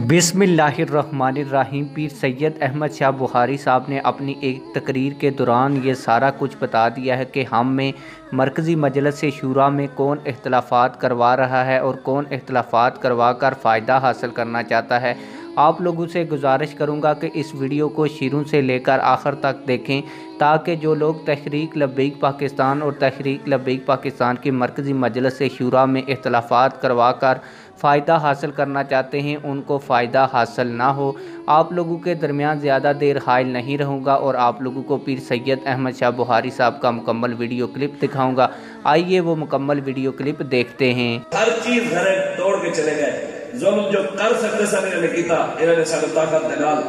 बिस्मिल्लाहिर्रहमानिर्रहीम। पीर सैयद अहमद शाह बुखारी साहब ने अपनी एक तकरीर के दौरान ये सारा कुछ बता दिया है कि हम में मरकज़ी मजलिस शूरा में कौन इख्तिलाफ़ात करवा रहा है और कौन इख्तिलाफ़ात करवा कर फ़ायदा हासिल करना चाहता है। आप लोगों से गुजारिश करूंगा कि इस वीडियो को शुरू से लेकर आखिर तक देखें ताकि जो लोग तहरीक लब्बैक पाकिस्तान और तहरीक लब्बैक पाकिस्तान की मरकज़ी मजलिस शूरा में इख्तिलाफ़ात करवा कर फ़ायदा हासिल करना चाहते हैं उनको फ़ायदा हासिल ना हो। आप लोगों के दरमियान ज़्यादा देर हाइल नहीं रहूँगा और आप लोगों को पीर सैयद अहमद शाह बुखारी साहब का मुकम्मल वीडियो क्लिप दिखाऊँगा। आइए वो मुकम्मल वीडियो क्लिप देखते हैं। हर चीज़ घर तोड़ के चले गए, जुल्म जो कर सकते सन इन्होंने कीता, इन्होंने सानू ताकत दे नाल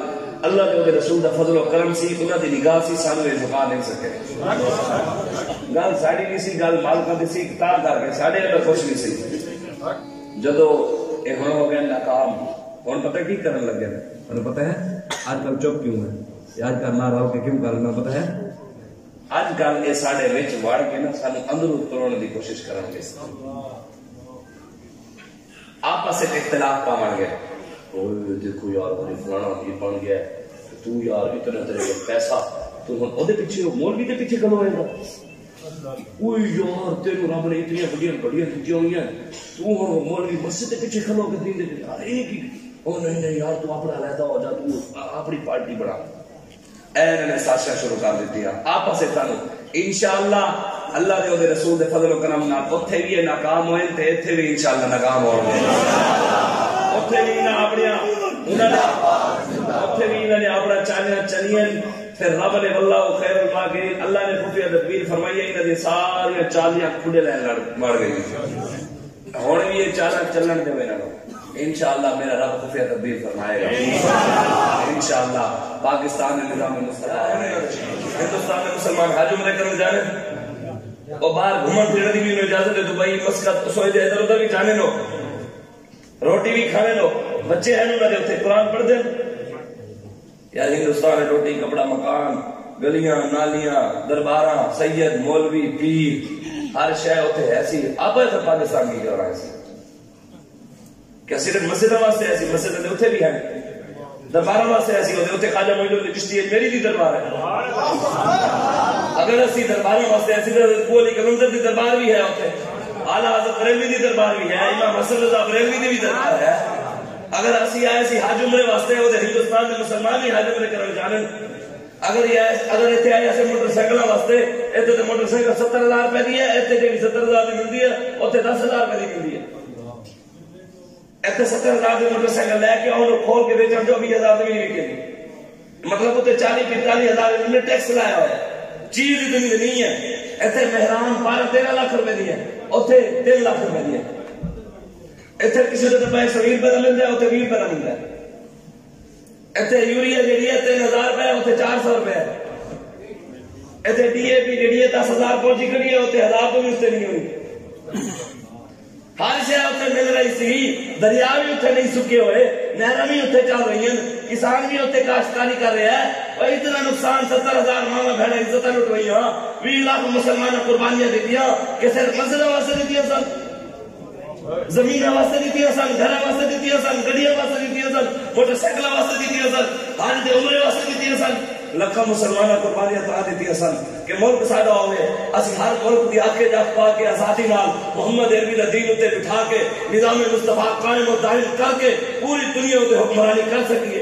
अल्लाह दे ओदे रसूल दा फजल और करम सी, उन्हां दी निगाह सी, सानू ये झुका नहीं सके। गल साडी नहीं सी, गल मालकां दी सी, तां करके साडे अंदर कुछ नहीं सी। जदों ये हुण हो गए नाकाम, हुण पता की करन लगे ने, तुहानू पता है आजकल चुप क्यों है, आजकल ना रहो के क्यों करना पता है। आजकल ये साडे विच वड़ के ना सानू अंदरों तोड़न दी कोशिश करनगे, आपस में इख्तिलाफ पावन गए। देखो यार फलाना ये बन गया, तू यार इतना तेरे को पैसा, तू हुण ओदे पीछे मौलवी दे पीछे कदों होएगा। ओए यार तेरे रब ने इतनी बड़ियां बड़ियां कीतियां हुई, तू हुण मौलवी मस्जिद दे पीछे खलो के दीन दे यार एक ही। ओ नहीं नहीं यार तू अपना अलहदा हो जा, तू अपनी पार्टी बना। इन्होंने साजिशां शुरू कर दी आपस में। सानू इंशाअल्लाह अल्लाह दे ओदे रसूल दे फजल और करम नाल उत्थे भी नाकाम होए ते इत्थे भी इंशाअल्लाह नाकाम होणगे। उत्थे भी ना अपने उत्थे भी इन्होंने अपना चालियां चलियन, फिर रब ने वल्लाहु खैरुल माकिरीन, अल्लाह ने खुफिया तदबीर फरमाई, इन्हां दी सारियां चालियां खुडे लैन मर गई। हुण भी ये चालां चलन देवे ना इंशाअल्लाह, मेरा रब खुफिया तदबीर फरमाएगा इंशाअल्लाह। पाकिस्तान में निजाम मुस्तक़बिल, हिंदुस्तान में मुसलमान हज उम्रे करने जाने और बाहर घूमन फिरने की भी इजाजत है, दुबई मस्कत सोए इधर उधर भी जाने लो, रोटी भी खाने लो, बच्चे हैं उन्होंने उसे कुरान पढ़ दे यार। हिंदुस्तान है रोटी कपड़ा मकान गलियां नालियां दरबारा सैयद मौलवी पीर हर शय उसे ऐसी। आप पाकिस्तान की कर रहा है क्या सिर्फ मस्जिद वास्ते ऐसी मस्जिद उसे भी है, दरबार वास्ते ऐसी होते उसे खाजा मोइनुद्दीन चिश्ती मेरी दी दरबार है। अगर असी दरबार वास्ते ऐसी तो अली कलंदर दी दरबार भी है, उसे आला हज़रत बरेलवी दी दरबार भी है, इमाम हसन रज़ा बरेलवी दी भी दरबार है। अगर असी आए सी हज उम्रे वास्ते ओदे हिंदुस्तान के मुसलमान ही हज उम्रे करन जाने। अगर इत्थे आए ऐसे मोटरसाइकिल वास्ते, इत्थे तो मोटरसाइकिल 70,000 रुपए दी है, इत्थे जेडी 70,000 दी मिलदी है उत्थे 10,000 रुपए दी मिलदी है। इतने 70,000 की मोटरसाइकिल लैके आओ खोल के बेचन जो 20,000 भी नहीं बिकेगी, मतलब उत्ते 40-45,000 इन्होंने टैक्स लाया हुआ है। चीज इतनी नहीं है। इतने मेहरान 12-13 लाख रुपए दी है, उत्थे 3 लाख रुपए दी है। इतने किसी को पैसे 20 रुपए का मिलता है, उत्थे 20 रुपए का मिलता है। इतने यूरिया जी है 3,000 रुपए, उत्थे 400 रुपए है। इतने DAP जी 10,000 पहुंची खड़ी है, उत्थे 1,000 तो भी उससे नहीं हुई। हर शय उत्थे मिल रही सी, दरिया भी उत्थे नहीं सुके हुए, नहर भी उत्थे चल रही हैं, किसान भी उत्थे काश्तकारी कर रहे हैं। और इतना नुकसान 70,000 मामा भैन इज्जत लुट रही, 20 लाख मुसलमान कुर्बानियां दी कि सिर्फ मस्जिद वास्ते दी सन, जमीन वास्ते दी सन, घर वास्ते दी सन, गड्डियां वास्ते दी सन, मोटरसाइकिल वास्ते दी सन, हज दे उमरे वास्ते दी सन। लखा मुसलमान कुर्बानियां ता दी सन कि मुल्क साडा होवे, असि हर मुल्क दी आके जख पा के आजादी नाल मोहम्मद अरबी दा दीन उत्ते बिठा के निजाम मुस्तफा कायम और दायम करके पूरी दुनिया उत्ते हुक्मरानी कर सकीए।